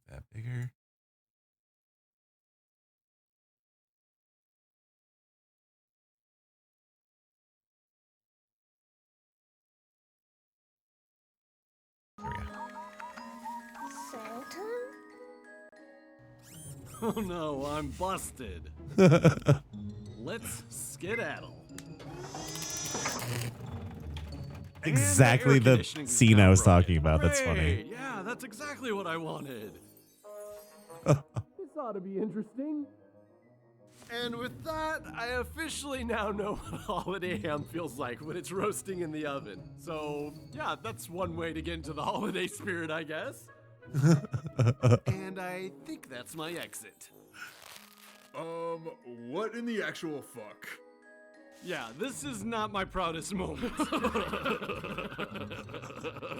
That bigger. There we Santa? Oh no, I'm busted. go. Let's skedaddle. Exactly And the air the conditioning's scene I now was broken. talking about. That's funny. Great. Yeah, that's exactly what I wanted. This ought to be interesting. And with that, I officially now know what holiday ham feels like when it's roasting in the oven. So, yeah, that's one way to get into the holiday spirit, I guess. And I think that's my exit. What in the actual fuck? Yeah, this is not my proudest moment.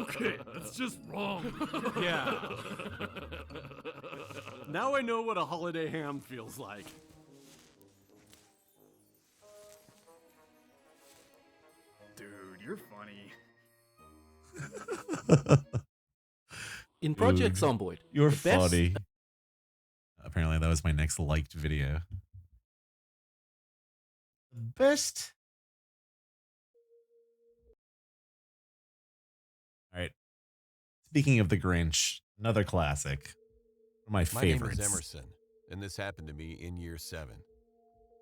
Okay, it's just wrong. Yeah. Now I know what a holiday ham feels like. Dude, you're funny. In Project Dude, Zomboid, you're the best funny. Apparently, that was my next liked video. Best. All right. Speaking of the Grinch, another classic. One of my My name favorites. is Emerson, and this happened to me in year 7.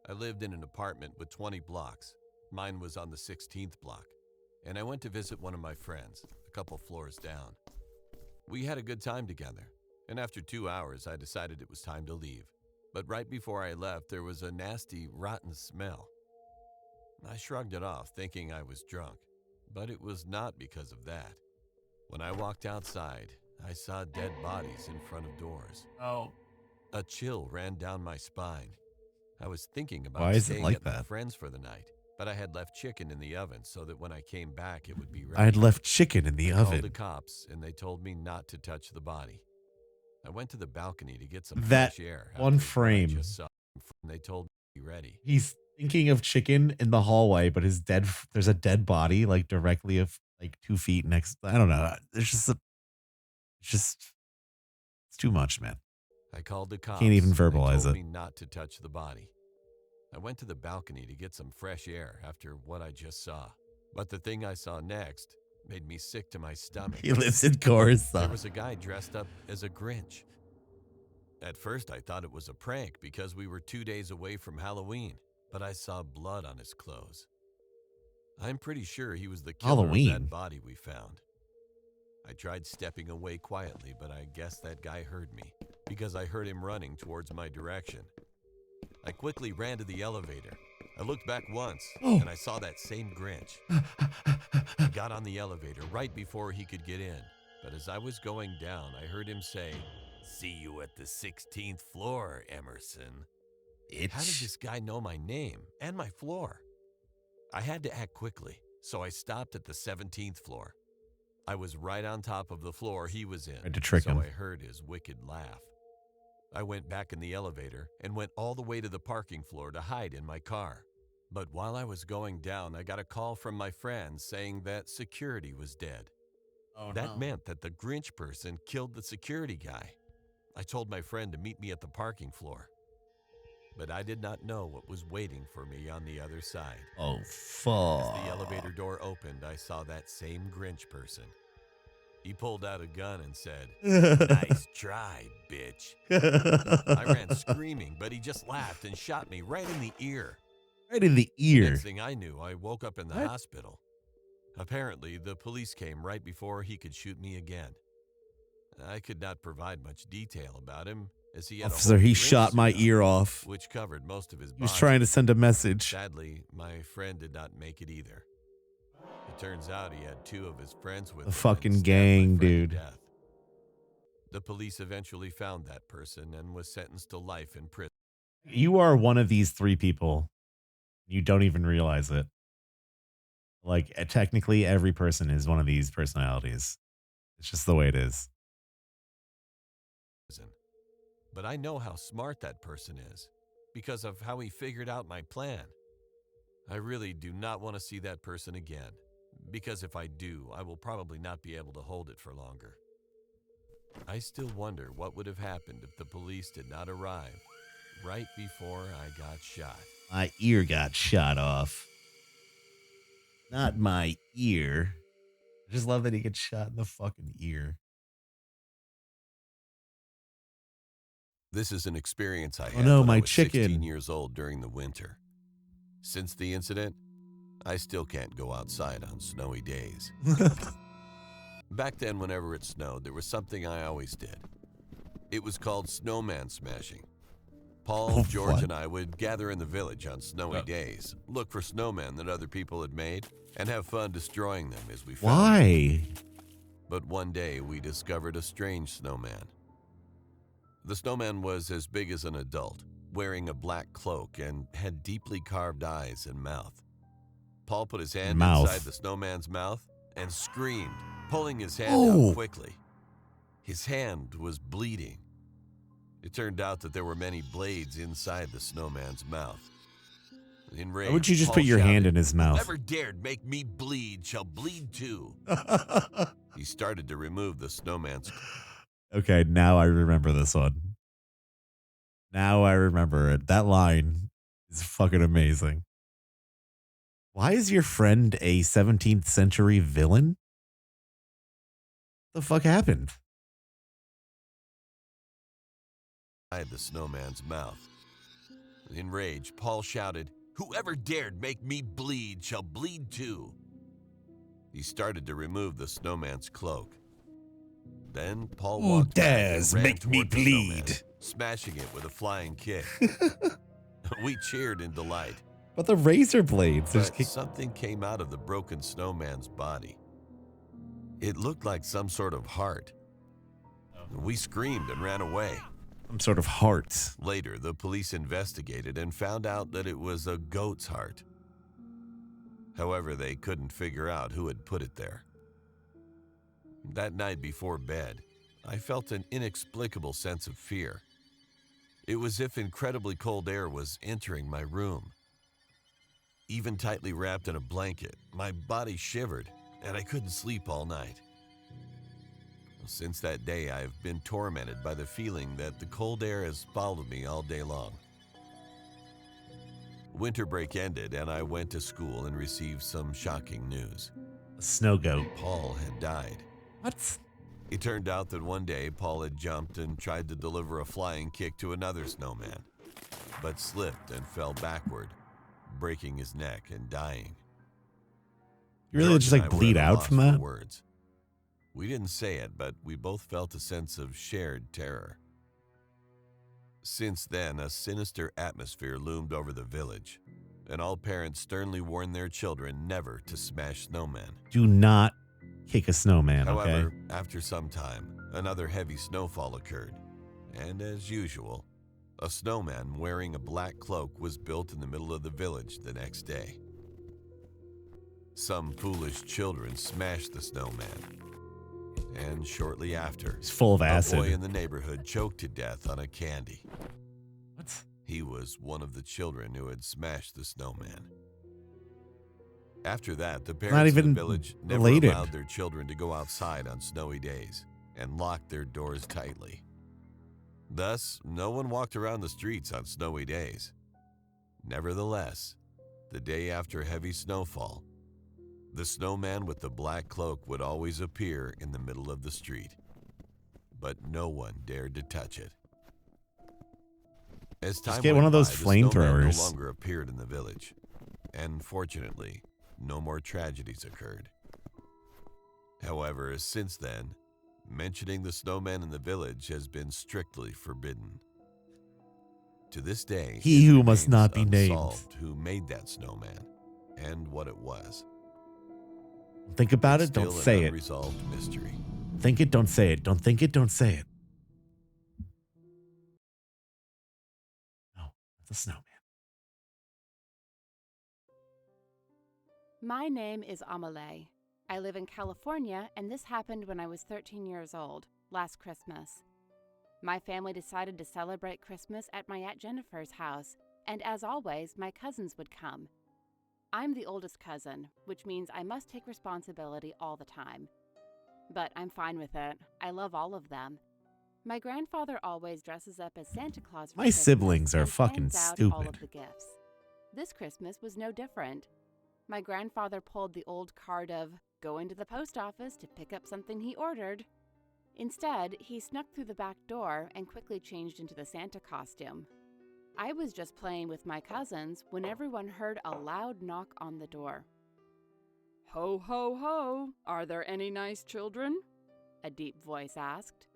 I lived in an apartment with 20 blocks. Mine was on the 16th block, and I went to visit one of my friends, a couple floors down. We had a good time together, and after 2 hours, I decided it was time to leave. But right before I left, there was a nasty, rotten smell. I shrugged it off, thinking I was drunk, but it was not because of that. When I walked outside, I saw dead bodies in front of doors. Oh. A chill ran down my spine. I was thinking Why about is it staying like at my that? friend's for the night, but I had left chicken in the oven so that when I came back, it would be ready. I had left chicken in the I called oven. the cops, and they told me not to touch the body. I went to the balcony to get some That fresh air. one after what I frame. just saw, and they told me to be ready. He's thinking of chicken in the hallway, but there's a dead body like directly of like 2 feet next. I don't know. It's too much, man. I called the cops. Can't even and they verbalize told it. me not to touch the body. I went to the balcony to get some fresh air after what I just saw. But the thing I saw next made me sick to my stomach. He lives in Coruscant. There was a guy dressed up as a Grinch. At first, I thought it was a prank because we were 2 days away from Halloween, but I saw blood on his clothes. I'm pretty sure he was the killer of Halloween? that body we found. I tried stepping away quietly, but I guess that guy heard me because I heard him running towards my direction. I quickly ran to the elevator. I looked back once, and I saw that same Grinch. I got on the elevator right before he could get in, but as I was going down, I heard him say, "See you at the 16th floor, Emerson." How did this guy know my name and my floor? I had to act quickly, so I stopped at the 17th floor. I was right on top of the floor he was in, Tried to trick so him. I heard his wicked laugh. I went back in the elevator and went all the way to the parking floor to hide in my car. But while I was going down, I got a call from my friend saying that security was dead. That meant that the Grinch person killed the security guy. I told my friend to meet me at the parking floor. But I did not know what was waiting for me on the other side. Oh, As fuck. the elevator door opened, I saw that same Grinch person. He pulled out a gun and said, "Nice try, bitch." I ran screaming, but he just laughed and shot me right in the ear. Right in the ear. Next thing I knew, I woke up in the hospital. Apparently, the police came right before he could shoot me again. I could not provide much detail about him, as he had a Officer, whole he Grinch shot my suit on, ear off. which covered most of his body. He was trying to send a message. Sadly, my friend did not make it either. It turns out he had 2 of his friends with The him fucking and stabbed my gang, friend to dude. death. The police eventually found that person and was sentenced to life in prison. You are one of these 3 people. You don't even realize it. Like, technically, every person is one of these personalities. It's just the way it is. But I know how smart that person is because of how he figured out my plan. I really do not want to see that person again, because if I do, I will probably not be able to hold it for longer. I still wonder what would have happened if the police did not arrive right before I got shot. My ear got shot off. Not my ear. I just love that he gets shot in the fucking ear. This is an experience I Oh had no, when I my was 16 chicken. years old during the winter. Since the incident, I still can't go outside on snowy days. Back then, whenever it snowed, there was something I always did. It was called snowman smashing. Paul, George, and I would gather in the village on snowy days, look for snowmen that other people had made, and have fun destroying them as we found them. Why? But one day, we discovered a strange snowman. The snowman was as big as an adult, wearing a black cloak and had deeply carved eyes and mouth. Paul put his hand inside the snowman's mouth and screamed, pulling his hand out quickly. His hand was bleeding. It turned out that there were many blades inside the snowman's mouth. Enraged, Why would you just Paul put your shouted, hand in his mouth? "Whoever dared make me bleed shall bleed too." He started to remove the snowman's. Okay, now I remember this one. Now I remember it. That line is fucking amazing. Why is your friend a 17th century villain? What the fuck happened? Inside the snowman's mouth. Enraged, Paul shouted, "Whoever dared make me bleed shall bleed too." He started to remove the snowman's cloak. Then Paul walked back and ran toward the snowman, smashing it with a flying kick. We cheered in delight. But the razor blades. But something came out of the broken snowman's body. It looked like some sort of heart. We screamed and ran away. Some sort of heart. Later, the police investigated and found out that it was a goat's heart. However, they couldn't figure out who had put it there. That night before bed, I felt an inexplicable sense of fear. It was as if incredibly cold air was entering my room. Even tightly wrapped in a blanket, my body shivered, and I couldn't sleep all night. Since that day, I have been tormented by the feeling that the cold air has followed me all day long. Winter break ended, and I went to school and received some shocking news. A snow goat. Paul had died. What? It turned out that one day Paul had jumped and tried to deliver a flying kick to another snowman, but slipped and fell backward, breaking his neck and dying. You really George just and like I were bleed at a out loss from for that? words. We didn't say it, but we both felt a sense of shared terror. Since then, a sinister atmosphere loomed over the village, and all parents sternly warned their children never to smash snowmen. Do not kick a snowman, However, okay? after some time, another heavy snowfall occurred, and as usual, a snowman wearing a black cloak was built in the middle of the village the next day. Some foolish children smashed the snowman, and shortly after, He's full of a acid. boy in the neighborhood choked to death on a candy. What? He was one of the children who had smashed the snowman. After that, the parents even in the village never related. allowed their children to go outside on snowy days and locked their doors tightly. Thus, no one walked around the streets on snowy days. Nevertheless, the day after heavy snowfall, the snowman with the black cloak would always appear in the middle of the street, but no one dared to touch it. As time get went one of those by, the snowman flamethrowers. no longer appeared in the village, and fortunately, no more tragedies occurred. However, since then, mentioning the snowman in the village has been strictly forbidden. To this day, He it who must remains not be named. unsolved who made that snowman and what it was. Think about It's it, don't still an say it. unresolved mystery. Think it, don't say it. Don't think it, don't say it. No, that's a snowman. My name is Amelie. I live in California, and this happened when I was 13 years old, last Christmas. My family decided to celebrate Christmas at my Aunt Jennifer's house, and as always, my cousins would come. I'm the oldest cousin, which means I must take responsibility all the time. But I'm fine with it. I love all of them. My grandfather always dresses up as Santa Claus for My Christmas siblings are and fucking hands out all of stupid. the gifts. This Christmas was no different. My grandfather pulled the old card of going to the post office to pick up something he ordered. Instead, he snuck through the back door and quickly changed into the Santa costume. I was just playing with my cousins when everyone heard a loud knock on the door. "Ho, ho, ho! Are there any nice children?" a deep voice asked.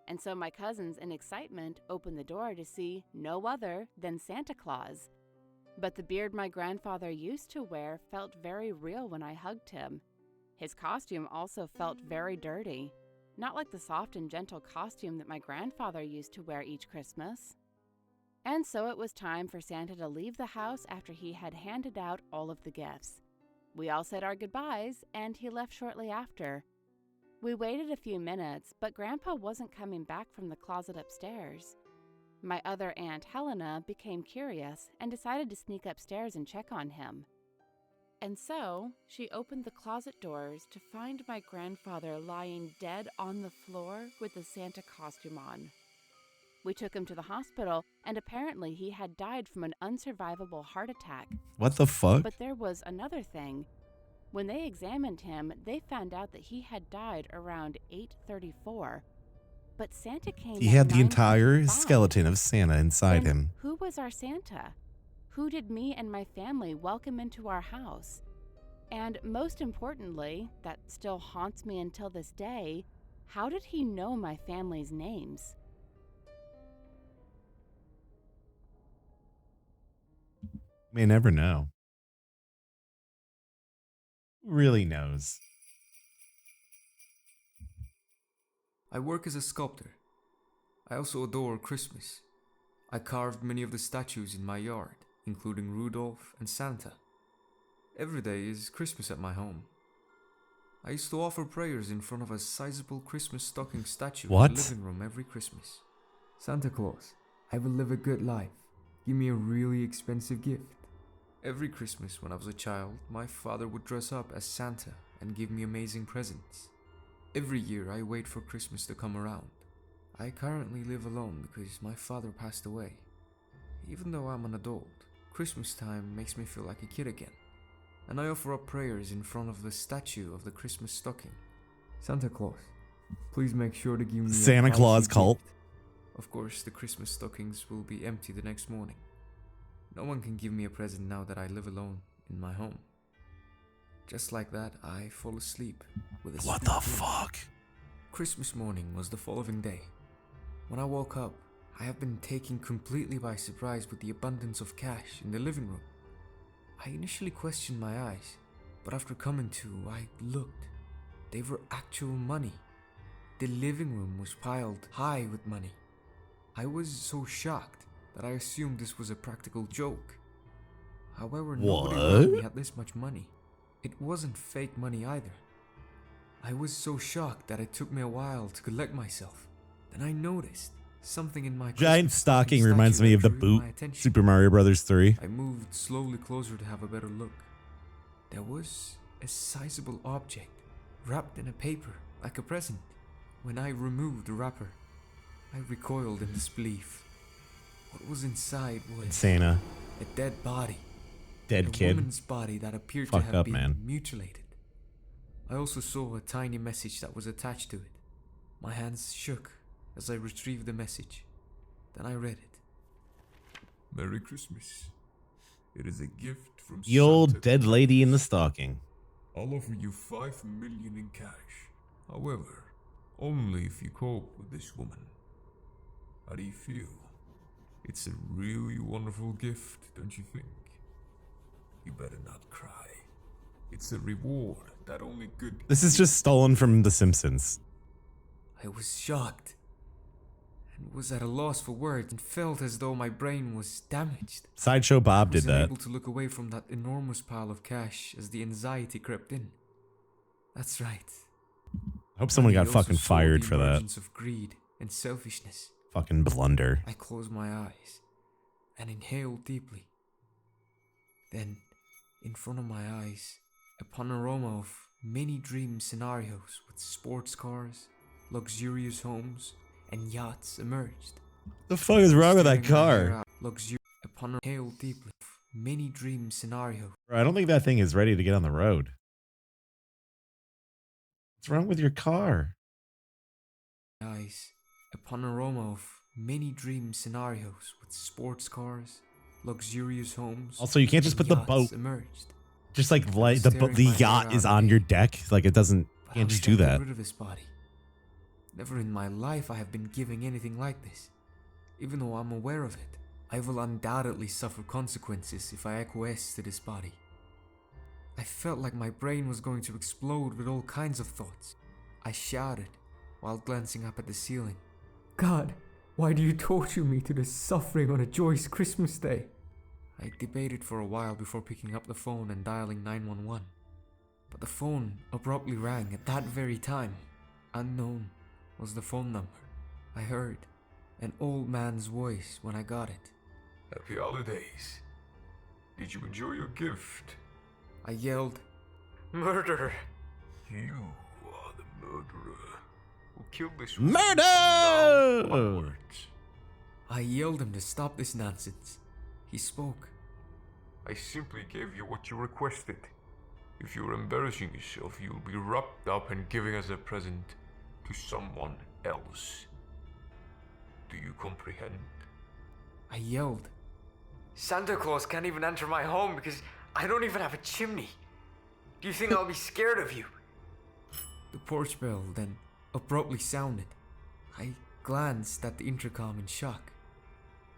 And so my cousins, in excitement, opened the door to see no other than Santa Claus. But the beard my grandfather used to wear felt very real when I hugged him. His costume also felt very dirty, not like the soft and gentle costume that my grandfather used to wear each Christmas. And so it was time for Santa to leave the house after he had handed out all of the gifts. We all said our goodbyes, and he left shortly after. We waited a few minutes, but Grandpa wasn't coming back from the closet upstairs. My other aunt, Helena, became curious and decided to sneak upstairs and check on him. And so, she opened the closet doors to find my grandfather lying dead on the floor with the Santa costume on. We took him to the hospital, and apparently he had died from an unsurvivable heart attack. What the fuck? But there was another thing. When they examined him, they found out that he had died around 8:34. But Santa came He at had the entire 9:55. skeleton of Santa inside Then him. who was our Santa? Who did me and my family welcome into our house? And most importantly, that still haunts me until this day, how did he know my family's names? May never know. Who really knows? I work as a sculptor. I also adore Christmas. I carved many of the statues in my yard, including Rudolph and Santa. Every day is Christmas at my home. I used to offer prayers in front of a sizable Christmas stocking statue What? in the living room every Christmas. Santa Claus, I will live a good life. Give me a really expensive gift. Every Christmas when I was a child, my father would dress up as Santa and give me amazing presents. Every year I wait for Christmas to come around. I currently live alone because my father passed away. Even though I'm an adult, Christmas time makes me feel like a kid again. And I offer up prayers in front of the statue of the Christmas stocking. Santa Claus, please make sure to give me Santa a Claus pricey cult. gift. Of course, the Christmas stockings will be empty the next morning. No one can give me a present now that I live alone in my home. Just like that, I fall asleep with a What sweet the dream. fuck? Christmas morning was the following day. When I woke up, I have been taken completely by surprise with the abundance of cash in the living room. I initially questioned my eyes, but after coming to, I looked. They were actual money. The living room was piled high with money. I was so shocked that I assumed this was a practical joke. However, nobody around me What? had this much money. It wasn't fake money either. I was so shocked that it took me a while to collect myself. Then I noticed something in my Giant Christmas stocking statue reminds me that of the drew boot. my attention. Super Mario Brothers 3. I moved slowly closer to have a better look. There was a sizable object wrapped in a paper like a present. When I removed the wrapper, I recoiled in disbelief. What was inside was Santa. a dead body. Dead A kid. woman's body that appeared to Fucked have up, been man. mutilated. I also saw a tiny message that was attached to it. My hands shook as I retrieved the message. Then I read it. Merry Christmas. It is a gift from The old Santa dead Claus. lady in the stocking. I'll offer you 5 million in cash. However, only if you cope with this woman. How do you feel? It's a really wonderful gift, don't you think? You better not cry. It's a reward that only good This is just stolen from The Simpsons. I was shocked and was at a loss for words and felt as though my brain was damaged. Sideshow Bob I did wasn't that. able to look away from that enormous pile of cash as the anxiety crept in. That's right. I hope someone I got also fucking saw fired the for that. emergence of greed and selfishness. Fucking blunder. I closed my eyes and inhaled deeply. Then, in front of my eyes, a panorama of many dream scenarios with sports cars, luxurious homes, and yachts emerged. The fuck is wrong with that Staring my hair car? out, upon a hail deeply. Many dream scenarios. Bro, I don't think that thing is ready to get on the road. What's wrong with your car? Eyes, a panorama of many dream scenarios with sports cars, luxurious homes. Also, you can't just and put the yachts boat, emerged. just like I was the staring the my hair yacht out is of on it. your deck. Like it doesn't, But can't how just should do I that. get rid of this body? Never in my life I have been giving anything like this. Even though I'm aware of it, I will undoubtedly suffer consequences if I acquiesce to this body. I felt like my brain was going to explode with all kinds of thoughts. I shouted while glancing up at the ceiling. God, why do you torture me to this suffering on a joyous Christmas day? I debated for a while before picking up the phone and dialing 911. But the phone abruptly rang at that very time. Unknown was the phone number. I heard an old man's voice when I got it. Happy holidays. Did you enjoy your gift? I yelled, "Murderer!" You are the murderer who killed this woman. Murder! Now onwards. I yelled him to stop this nonsense. He spoke. I simply gave you what you requested. If you're embarrassing yourself, you'll be wrapped up and giving as a present to someone else. Do you comprehend? I yelled, Santa Claus can't even enter my home because I don't even have a chimney. Do you think I'll be scared of you? The porch bell then abruptly sounded. I glanced at the intercom in shock.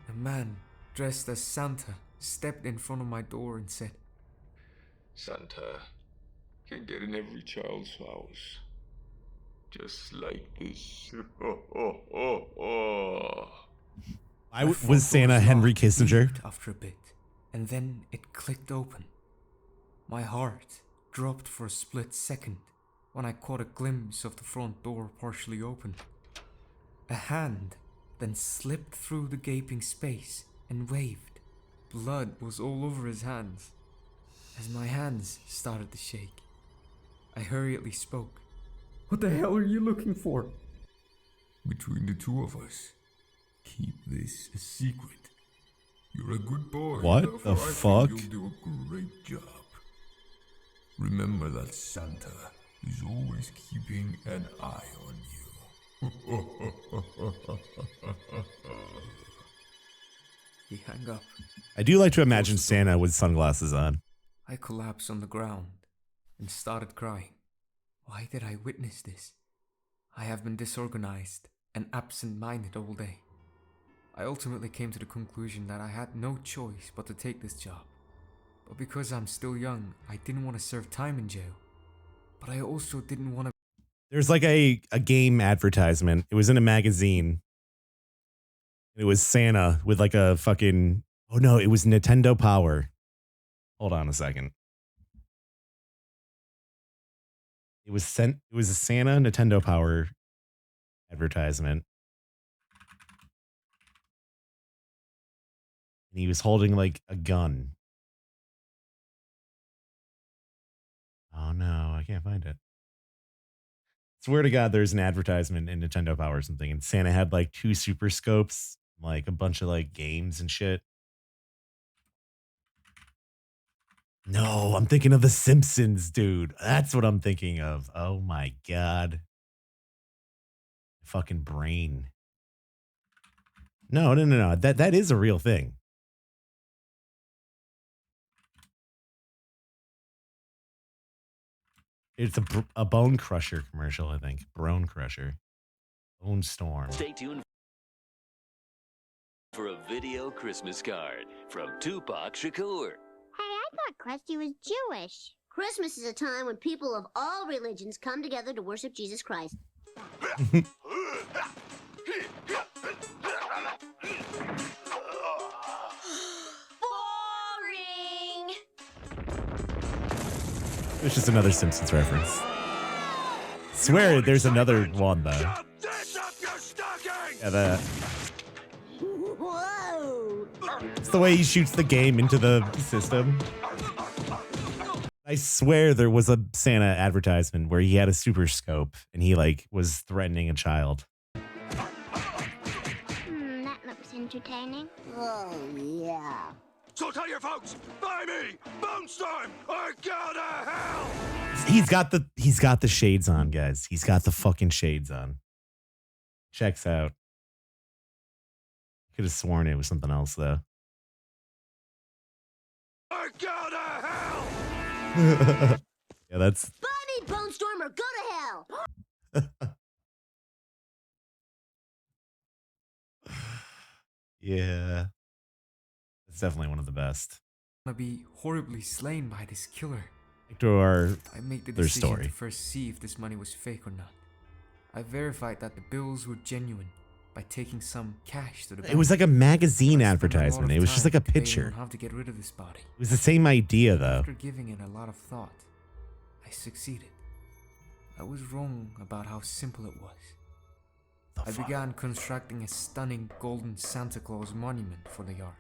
A man dressed as Santa stepped in front of my door and said, Santa can get in every child's house. Just like this. I My was front Santa door's Henry lock Kissinger. beeped after a bit, and then it clicked open. My heart dropped for a split second when I caught a glimpse of the front door partially open. A hand then slipped through the gaping space and waved. Blood was all over his hands. As my hands started to shake, I hurriedly spoke. What the hell are you looking for? Between the two of us, keep this a secret. You're a good boy. What therefore the I think fuck? You'll do a great job. Remember that Santa is always keeping an eye on you. He hung up. I do like to imagine Santa with sunglasses on. I collapsed on the ground and started crying. Why did I witness this? I have been disorganized and absent-minded all day. I ultimately came to the conclusion that I had no choice but to take this job. But because I'm still young, I didn't want to serve time in jail. But I also didn't want to. There's like a game advertisement. It was in a magazine. It was Santa with like a fucking, oh no, it was Nintendo Power. Hold on a second. It was a Santa Nintendo Power advertisement. And he was holding like a gun. Oh no, I can't find it. Swear to God, there's an advertisement in Nintendo Power or something, and Santa had like 2 super scopes, like a bunch of like games and shit. No, I'm thinking of The Simpsons, dude. That's what I'm thinking of. Oh my God. Fucking brain. No. That is a real thing. It's a Bone Crusher commercial, I think. Bone Crusher. Bone Storm. Stay tuned for a video Christmas card from Tupac Shakur. Hey, I thought Krusty was Jewish. Christmas is a time when people of all religions come together to worship Jesus Christ. Boring! It's just another Simpsons reference. Swear there's another one, though. Yeah, Whoa! it's the way he shoots the game into the system. I swear there was a Santa advertisement where he had a super scope and he like was threatening a child. That looks entertaining. Oh, yeah. So tell your folks, buy me, Bonestorm, or go to hell! He's got the shades on, guys. He's got the fucking shades on. Checks out. Could have sworn it was something else though. Or go to hell! Yeah, that's Buy me, Bonestorm, or go to hell! yeah. It's definitely one of the best. I'm gonna be horribly slain by this killer. To our I made the their decision story. to first see if this money was fake or not. I verified that the bills were genuine by taking some cash to the bank. It was like a magazine I spent a lot advertisement. of It was just time like a debating picture. on how to get rid of this body. It was the same idea though. After giving it a lot of thought, I succeeded. I was wrong about how simple it was. I began constructing a stunning golden Santa Claus monument for the yard,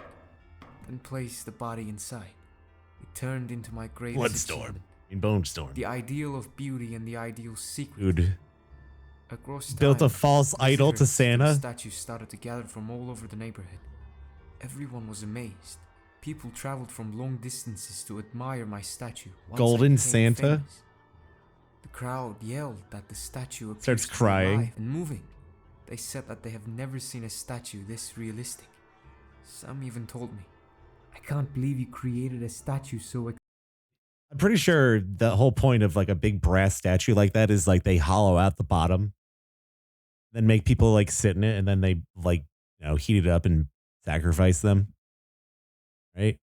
then placed the body inside. It turned into my greatest achievement. In Bonestorm. The ideal of beauty and the ideal secret. Dude. Across Built time, a false idol to visitors the Santa. statues started to gather from all over the neighborhood. Everyone was amazed. People traveled from long distances to admire my statue. Once I Golden became Santa? famous. The crowd yelled that the statue appears Starts to be crying. alive and moving. They said that they have never seen a statue this realistic. Some even told me, "I can't believe you created a statue so." I'm pretty sure the whole point of like a big brass statue like that is like they hollow out the bottom, then make people like sit in it, and then they like, you know, heat it up and sacrifice them. Right?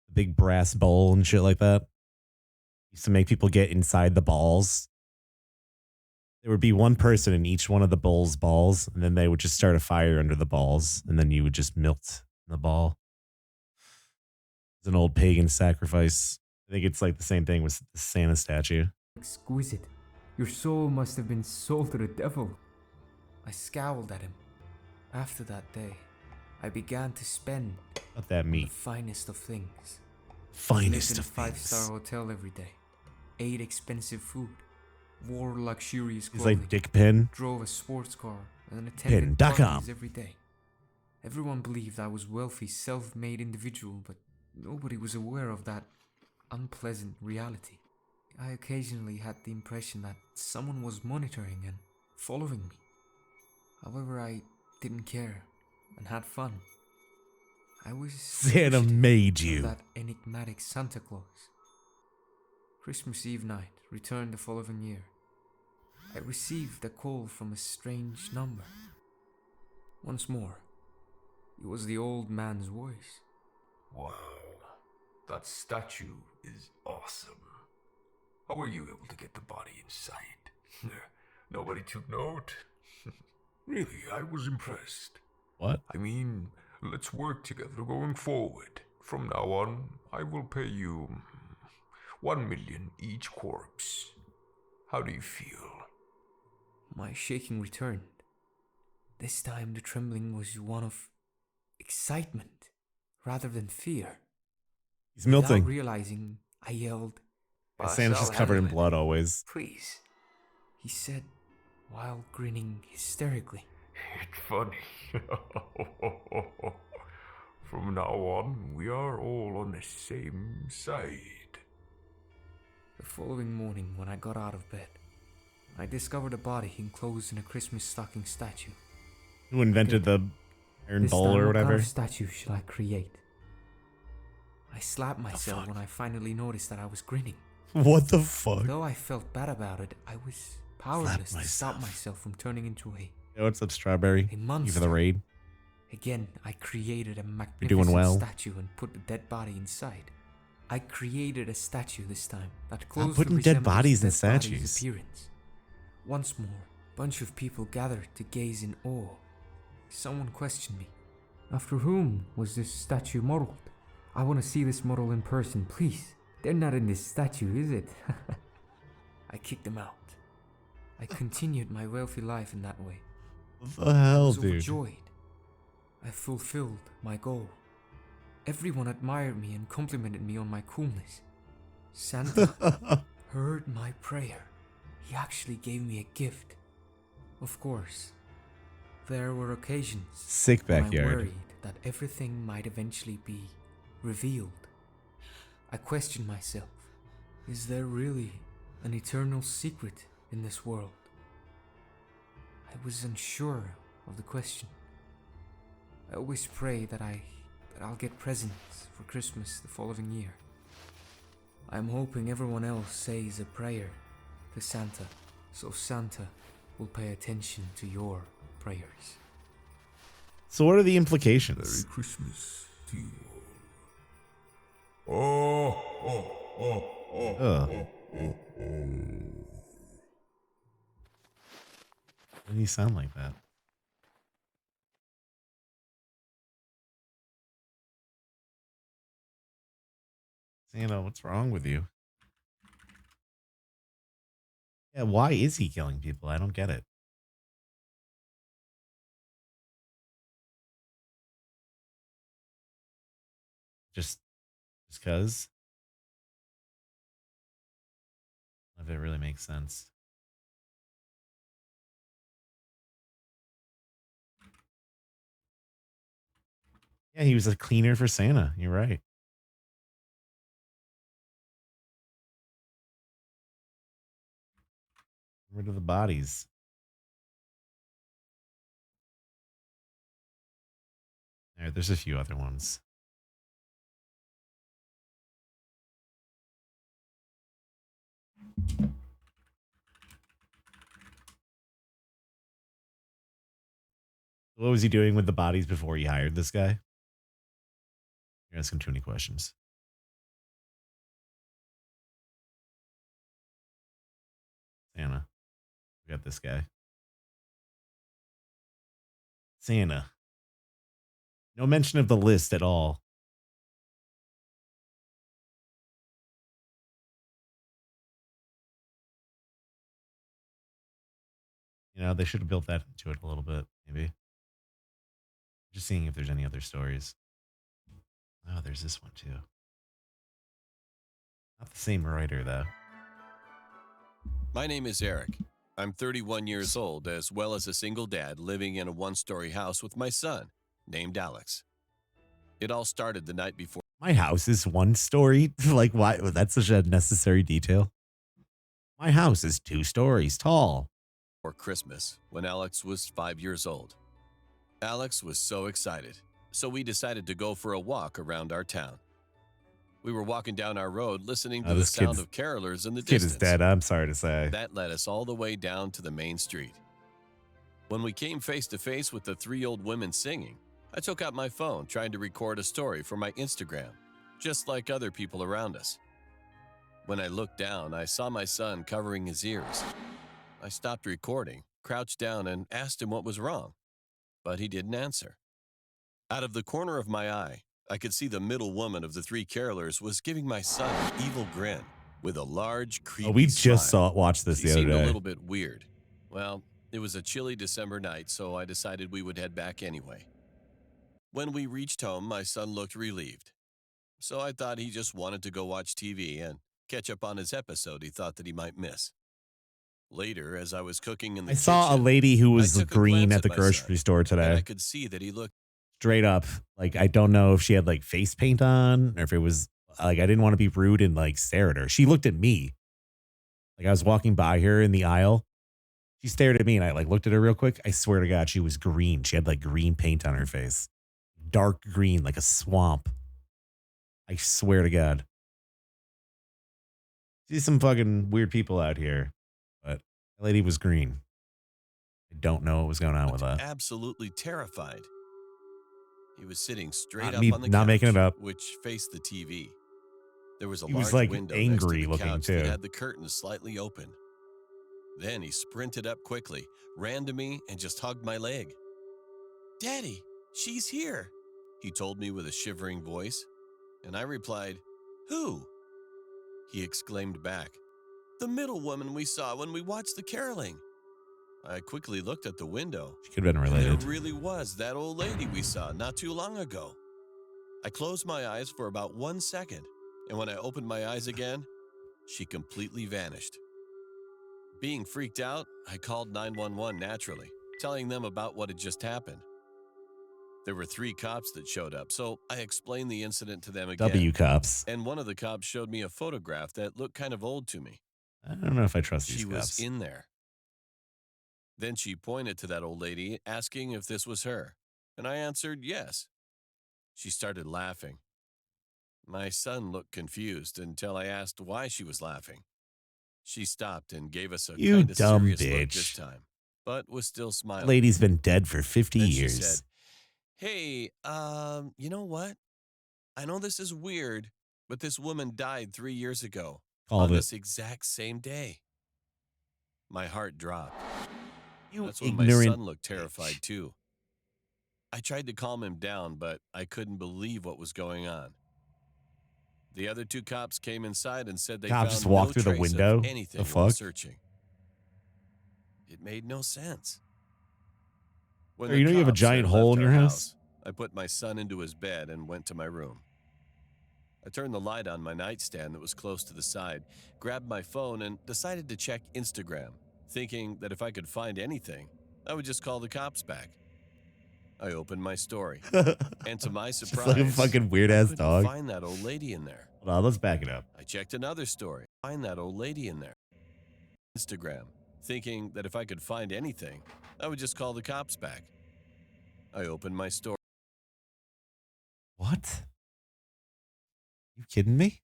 A big brass bowl and shit like that. Used to make people get inside the balls. There would be one person in each one of the bull's balls, and then they would just start a fire under the balls, and then you would just melt the ball. It's an old pagan sacrifice. I think it's like the same thing with the Santa statue. Exquisite. Your soul must have been sold to the devil. I scowled at him. After that day, I began to spend What that on mean? the finest of things. Finest Lived in of a five-star things. hotel every day. Ate expensive food. Wore luxurious He's clothing. like Dick Pin. Drove a sports car and attended Pin.com. parties every day. Everyone believed I was a wealthy, self-made individual, but nobody was aware of that unpleasant reality. I occasionally had the impression that someone was monitoring and following me. However, I didn't care and had fun. I was Santa appreciative made of you. that enigmatic Santa Claus. Christmas Eve night returned the following year. I received a call from a strange number. Once more, it was the old man's voice. Wow, that statue is awesome. How were you able to get the body inside? Nobody took note. Really, I was impressed. What? I mean, let's work together going forward. From now on, I will pay you 1 million each corpse. How do you feel? My shaking returned. This time the trembling was one of excitement rather than fear. He's melting. Without realizing, I yelled, Santa's just covered in blood always. "Please," he said, while grinning hysterically. It's funny. From now on, we are all on the same side. The following morning, when I got out of bed, I discovered a body enclosed in a Christmas stocking statue. Who invented the iron This bowl time, or what kind whatever? of statue should I create? I slapped myself when I finally noticed that I was grinning. What the fuck? Though I felt bad about it, I was powerless to stop myself from turning into a Yo, what's up, Strawberry? A Thank you monster. for the raid. Again, I created a doing magnificent well. statue and put the dead body inside. I created a statue this time that closely putting dead resembles bodies in the dead body's statues. appearance. Once more, a bunch of people gathered to gaze in awe. Someone questioned me. After whom was this statue modeled? I want to see this model in person, please. They're not in this statue, is it? I kicked them out. I continued my wealthy life in that way. What the hell, I was dude? overjoyed. I fulfilled my goal. Everyone admired me and complimented me on my coolness. Santa heard my prayer. He actually gave me a gift. Of course, there were occasions Sick when I backyard. worried that everything might eventually be revealed. I questioned myself. Is there really an eternal secret in this world? I was unsure of the question. I always pray that I'll get presents for Christmas the following year. I'm hoping everyone else says a prayer to Santa, so Santa will pay attention to your prayers. So what are the implications? Merry Christmas to you all. Ugh. Why do you sound like that? Santa, what's wrong with you? Yeah, why is he killing people? I don't get it. Just cause? If it really makes sense. Yeah, he was a cleaner for Santa. You're right. Get rid of the bodies. All right, there's a few other ones. What was he doing with the bodies before he hired this guy? You're asking too many questions. Santa. We got this guy. Santa. No mention of the list at all. You know, they should have built that into it a little bit, maybe. Just seeing if there's any other stories. Oh, there's this one too. Not the same writer, though. My name is Eric. I'm 31 years old, as well as a single dad living in a one-story house with my son, named Alex. It all started the night before. My house is one story. Like, why? That's such a necessary detail. My house is 2 stories tall. For Christmas, when Alex was 5 years old. Alex was so excited, so we decided to go for a walk around our town. We were walking down our road listening to the sound of carolers in the kid distance. is dead, I'm sorry to say. That led us all the way down to the main street. When we came face to face with the 3 old women singing, I took out my phone trying to record a story for my Instagram, just like other people around us. When I looked down, I saw my son covering his ears. I stopped recording, crouched down, and asked him what was wrong, but he didn't answer. Out of the corner of my eye, I could see the middle woman of the 3 carolers was giving my son an evil grin with a large, creepy We just smile. watched this the other Seemed day. a little bit weird. Well, it was a chilly December night, so I decided we would head back anyway. When we reached home, my son looked relieved. So I thought he just wanted to go watch TV and catch up on his episode he thought that he might miss. Later, as I was cooking in the I saw a kitchen, lady who I was took a green glance at the my grocery son, store and today. I could see that he looked Straight up. Like, I don't know if she had like face paint on or if it was like, I didn't want to be rude and like stare at her. She looked at me. Like, I was walking by her in the aisle. She stared at me and I like looked at her real quick. I swear to God, she was green. She had like green paint on her face. Dark green, like a swamp. I swear to God. See some fucking weird people out here. But that lady was green. I don't know what was going on with that. absolutely terrified. He was sitting straight Not up me- on the not couch, making it up. which faced the TV. There was a He large was, like, window angry next to the looking, couch too. that had the curtains slightly open. Then he sprinted up quickly, ran to me, and just hugged my leg. "Daddy, she's here," he told me with a shivering voice. And I replied, "Who?" He exclaimed back, "The middle woman we saw when we watched the caroling." I quickly looked at the window. She could have been And related. there really was that old lady we saw not too long ago. I closed my eyes for about 1 second, and when I opened my eyes again, she completely vanished. Being freaked out, I called 911 naturally, telling them about what had just happened. There were 3 cops that showed up, so I explained the incident to them again. W cops. And one of the cops showed me a photograph that looked kind of old to me. I don't know if I trust these She was cops. in there. Then she pointed to that old lady, asking if this was her, and I answered yes. She started laughing. My son looked confused until I asked why she was laughing. She stopped and gave us a You kind of dumb serious look bitch. this time, but was still smiling. Lady's been dead for 50 Then years. she said, "Hey, you know what? I know this is weird, but this woman died 3 years ago Called on it. this exact same day." My heart dropped. You That's when my ignorant son looked terrified too. I tried to calm him down, but I couldn't believe what was going on. The other 2 cops came inside and said they Cop found just no walked through the trace window? of The anything fuck? while searching. It made no sense. When You know you have a cops giant had hole left in our your house? I put my son into his bed and went to my room. I turned the light on my nightstand that was close to the side, grabbed my phone, and decided to check Instagram, thinking that if I could find anything, I would just call the cops back. I opened my story, and to my surprise, Just like a fucking weird ass I couldn't dog. find that old lady in there. Hold on, let's back it up. I checked another story, find that old lady in there. Instagram, thinking that if I could find anything, I would just call the cops back. I opened my story. What? You kidding me?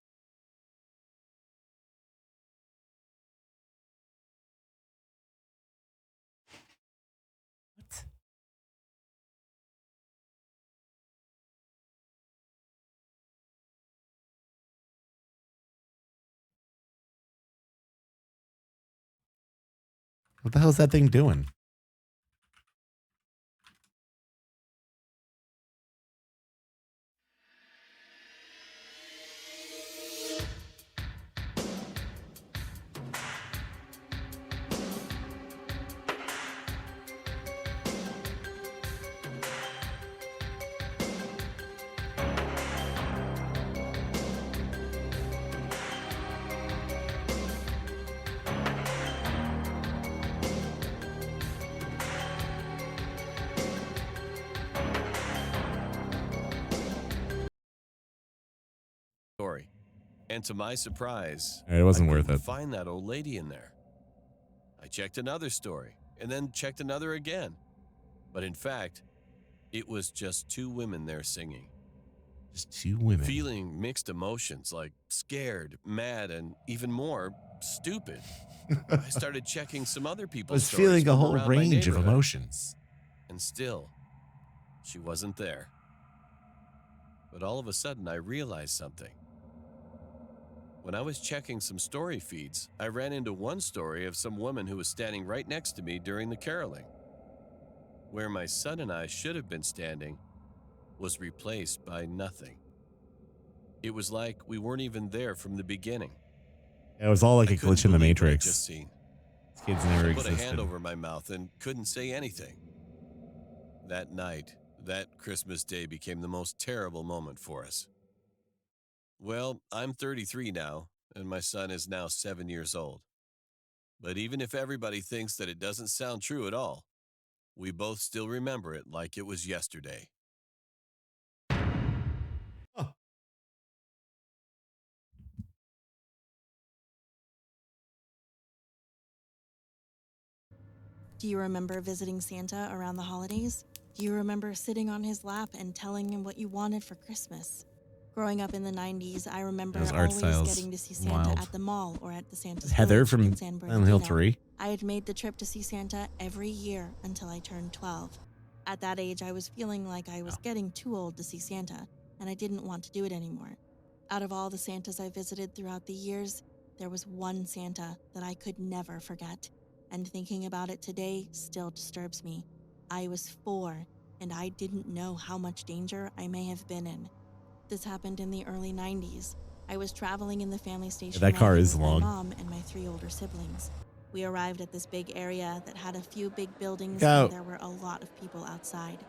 What? What the hell is that thing doing? Story. And to my surprise, It wasn't I worth couldn't it. find that old lady in there. I checked another story and then checked another again. But in fact, it was just 2 women there singing. Just 2 women. Feeling mixed emotions like scared, mad, and even more, stupid. I started checking some other people's Was stories feeling a from whole around my range of neighborhood. emotions. And still, she wasn't there. But all of a sudden, I realized something. When I was checking some story feeds, I ran into one story of some woman who was standing right next to me during the caroling. Where my son and I should have been standing was replaced by nothing. It was like we weren't even there from the beginning. It was all like I a couldn't glitch in the believe what I'd Matrix. just seen. These kids never I put a hand existed. over my mouth and couldn't say anything. That night, that Christmas day became the most terrible moment for us. Well, I'm 33 now, and my son is now 7 years old. But even if everybody thinks that it doesn't sound true at all, we both still remember it like it was yesterday. Oh. Do you remember visiting Santa around the holidays? Do you remember sitting on his lap and telling him what you wanted for Christmas? Growing up in the 90s, I remember Those art always styles, getting to see Santa wild. at the mall or at the Santa's Heather Village from in San Silent Hill Bernardino. 3. I had made the trip to see Santa every year until I turned 12. At that age, I was feeling like I was getting too old to see Santa, and I didn't want to do it anymore. Out of all the Santas I visited throughout the years, there was one Santa that I could never forget, and thinking about it today still disturbs me. I was 4, and I didn't know how much danger I may have been in. This happened in the early 90s. I was traveling in the family station that car wagon is with long. my mom and my 3 older siblings. We arrived at this big area that had a few big buildings Look out. and there were a lot of people outside.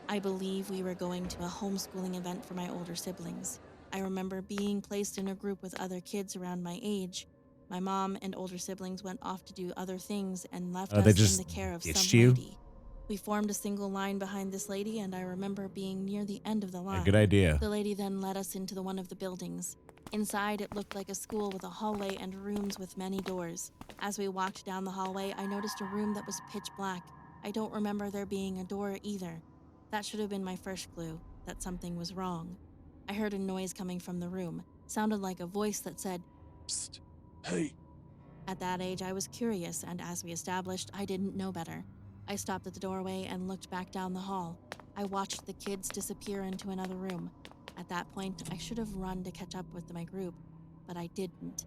I believe we were going to a homeschooling event for my older siblings. I remember being placed in a group with other kids around my age. My mom and older siblings went off to do other things and left Oh, they us in just the care of ditched some you? lady. We formed a single line behind this lady, and I remember being near the end of the Yeah, line. good idea. The lady then led us into one of the buildings. Inside, it looked like a school with a hallway and rooms with many doors. As we walked down the hallway, I noticed a room that was pitch black. I don't remember there being a door either. That should have been my first clue, that something was wrong. I heard a noise coming from the room. Sounded like a voice that said, Psst. Hey. at that age, I was curious, and as we established, I didn't know better. I stopped at the doorway and looked back down the hall. I watched the kids disappear into another room. At that point, I should have run to catch up with my group, but I didn't.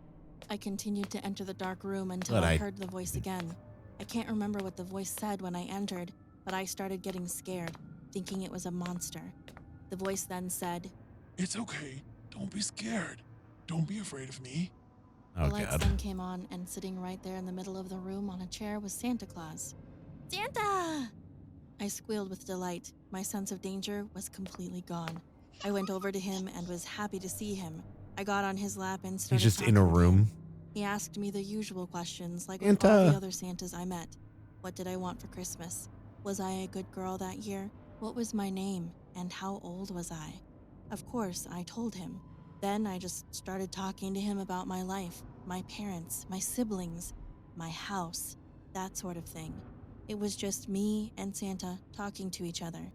I continued to enter the dark room until But I I heard the voice again. I can't remember what the voice said when I entered, but I started getting scared, thinking it was a monster. The voice then said, It's okay. Don't be scared. Don't be afraid of me. Oh, the lights God. then came on, and sitting right there in the middle of the room on a chair was Santa Claus. Santa! I squealed with delight. My sense of danger was completely gone. I went over to him and was happy to see him. I got on his lap and started He's just in a talking to him. room. He asked me the usual questions, like with all the Santa. other Santas I met. What did I want for Christmas? Was I a good girl that year? What was my name? And how old was I? Of course, I told him. Then I just started talking to him about my life, my parents, my siblings, my house, that sort of thing. It was just me and Santa talking to each other.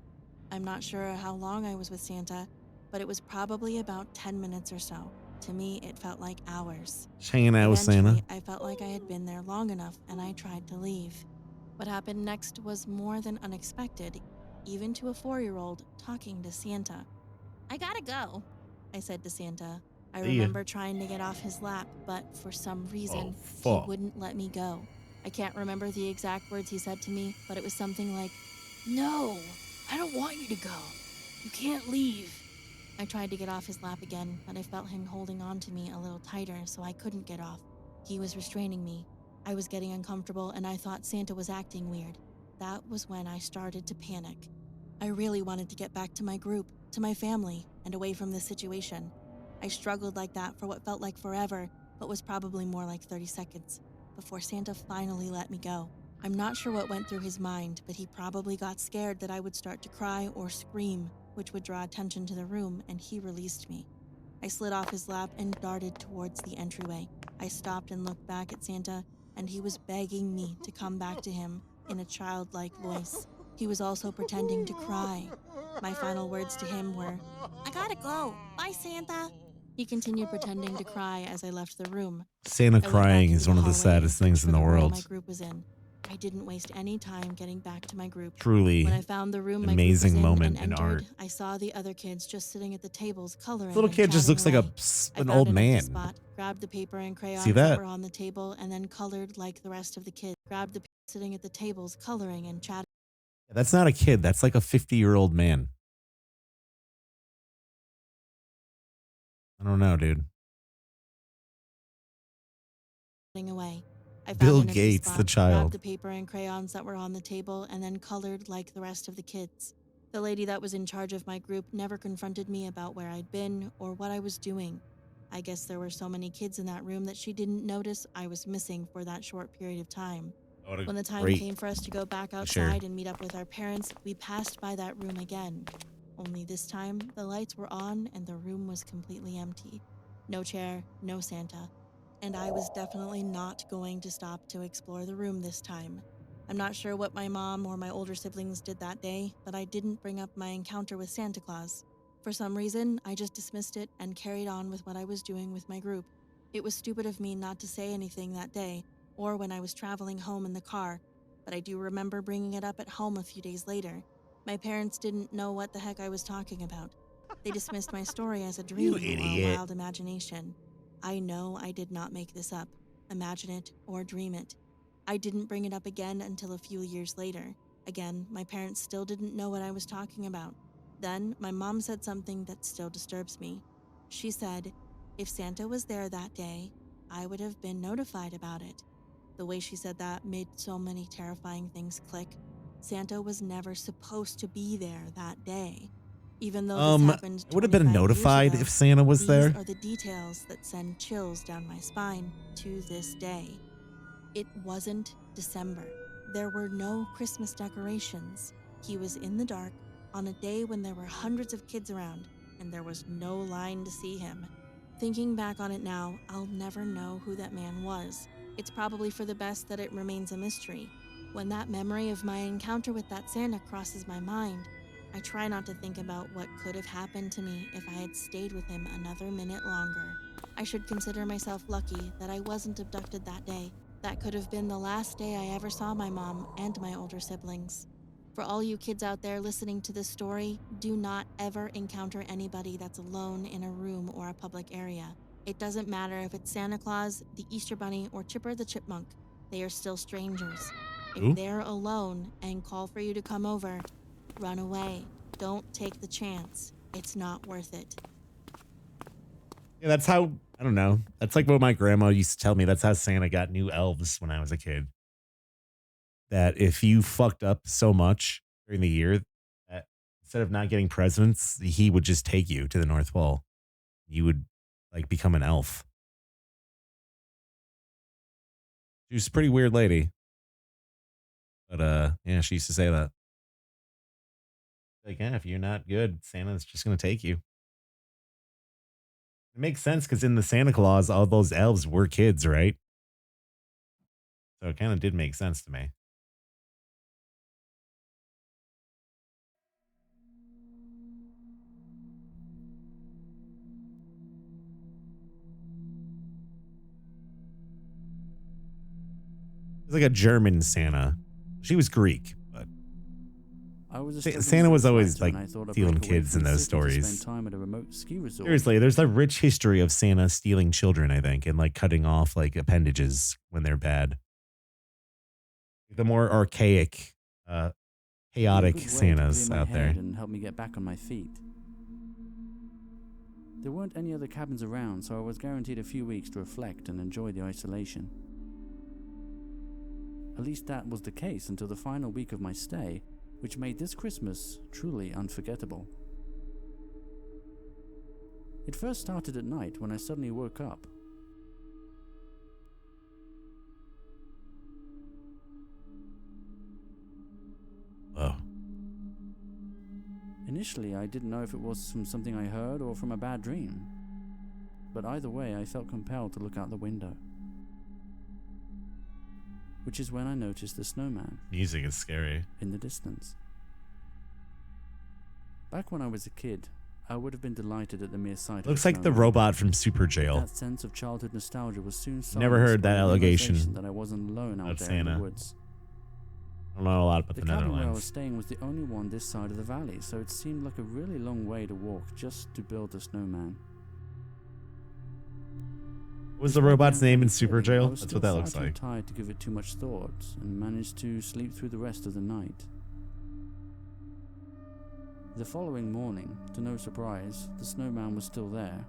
I'm not sure how long I was with Santa, but it was probably about 10 minutes or so. To me, it felt like hours. Just hanging out with Eventually, Santa. I felt like I had been there long enough, and I tried to leave. What happened next was more than unexpected, even to a 4-year-old talking to Santa. I gotta go, I said to Santa. I See ya. remember trying to get off his lap, but for some reason, Oh, he fuck. wouldn't let me go. I can't remember the exact words he said to me, but it was something like, "No, I don't want you to go. You can't leave." I tried to get off his lap again, but I felt him holding on to me a little tighter, so I couldn't get off. He was restraining me. I was getting uncomfortable, and I thought Santa was acting weird. That was when I started to panic. I really wanted to get back to my group, to my family, and away from this situation. I struggled like that for what felt like forever, but was probably more like 30 seconds, before Santa finally let me go. I'm not sure what went through his mind, but he probably got scared that I would start to cry or scream, which would draw attention to the room, and he released me. I slid off his lap and darted towards the entryway. I stopped and looked back at Santa, and he was begging me to come back to him in a childlike voice. He was also pretending to cry. My final words to him were, "I gotta go. Bye, Santa." He continued pretending to cry as I left the room. Santa I went back crying into is the one of the hallway and saddest things searched in for the room world. my group was in. I didn't waste any time getting back to my group. Truly When I found the room my group was amazing in moment and in entered, art. I saw the other kids just sitting at the tables coloring This little and kid just chatting looks like away. I an found old an empty man. spot, grabbed the paper and See crayons that? that were on the table, and then colored like the rest of the kids. Grabbed the sitting at the tables coloring and chatting That's not a kid. That's like a 50-year-old man. I don't know, dude. away. I found Bill an empty Gates, spot, the grabbed child. the paper and crayons that were on the table, and then colored like the rest of the kids. The lady that was in charge of my group never confronted me about where I'd been or what I was doing. I guess there were so many kids in that room that she didn't notice I was missing for that short period of time. What a When the time great came for us to go back share. outside and meet up with our parents, we passed by that room again. Only this time, the lights were on and the room was completely empty. No chair, no Santa. And I was definitely not going to stop to explore the room this time. I'm not sure what my mom or my older siblings did that day, but I didn't bring up my encounter with Santa Claus. For some reason, I just dismissed it and carried on with what I was doing with my group. It was stupid of me not to say anything that day, or when I was traveling home in the car, but I do remember bringing it up at home a few days later. My parents didn't know what the heck I was talking about. They dismissed my story as a You dream or a idiot. wild imagination. I know I did not make this up, imagine it, or dream it. I didn't bring it up again until a few years later. Again, my parents still didn't know what I was talking about. Then, my mom said something that still disturbs me. She said, if Santa was there that day, I would have been notified about it. The way she said that made so many terrifying things click. Santa was never supposed to be there that day. Even though this happened I would have been 25 years notified ago, if Santa was these there. are the details that send chills down my spine to this day. It wasn't December. There were no Christmas decorations. He was in the dark on a day when there were hundreds of kids around and there was no line to see him. Thinking back on it now, I'll never know who that man was. It's probably for the best that it remains a mystery. When that memory of my encounter with that Santa crosses my mind, I try not to think about what could have happened to me if I had stayed with him another minute longer. I should consider myself lucky that I wasn't abducted that day. That could have been the last day I ever saw my mom and my older siblings. For all you kids out there listening to this story, do not ever encounter anybody that's alone in a room or a public area. It doesn't matter if it's Santa Claus, the Easter Bunny, or Chipper the Chipmunk. They are still strangers. If they're alone and call for you to come over, run away. Don't take the chance. It's not worth it. Yeah, that's how, I don't know. That's like what my grandma used to tell me. That's how Santa got new elves when I was a kid. That if you fucked up so much during the year that instead of not getting presents, he would just take you to the North Pole. You would like become an elf. She was a pretty weird lady. But yeah, she used to say that. Like, yeah, if you're not good, Santa's just gonna take you. It makes sense because in the Santa Claus, all those elves were kids, right? So it kind of did make sense to me. It's like a German Santa. She was Greek, but Santa was always like stealing kids in those stories. Seriously, there's a rich history of Santa stealing children, I think, and like cutting off like appendages when they're bad. The more archaic, chaotic Santas out there. And help me get back on my feet. There weren't any other cabins around, so I was guaranteed a few weeks to reflect and enjoy the isolation. At least that was the case until the final week of my stay, which made this Christmas truly unforgettable. It first started at night when I suddenly woke up. Oh. Initially, I didn't know if it was from something I heard or from a bad dream. But either way, I felt compelled to look out the window. Which is when I noticed the snowman. Music is scary. In the distance. Back when I was a kid, I would have been delighted at the mere sight. Looks like the robot from Super Jail. That sense of childhood nostalgia was soon never heard that allegation that I wasn't alone out there Santa. in the woods. I don't know a lot about the cabin where I was Netherlands. staying was the only one this side of the valley, so it seemed like a really long way to walk just to build a snowman. What was the robot's name in Super Jail? That's what that looks I was like. too tired to give it too much thought and managed to sleep through the rest of the night. The following morning, to no surprise, the snowman was still there.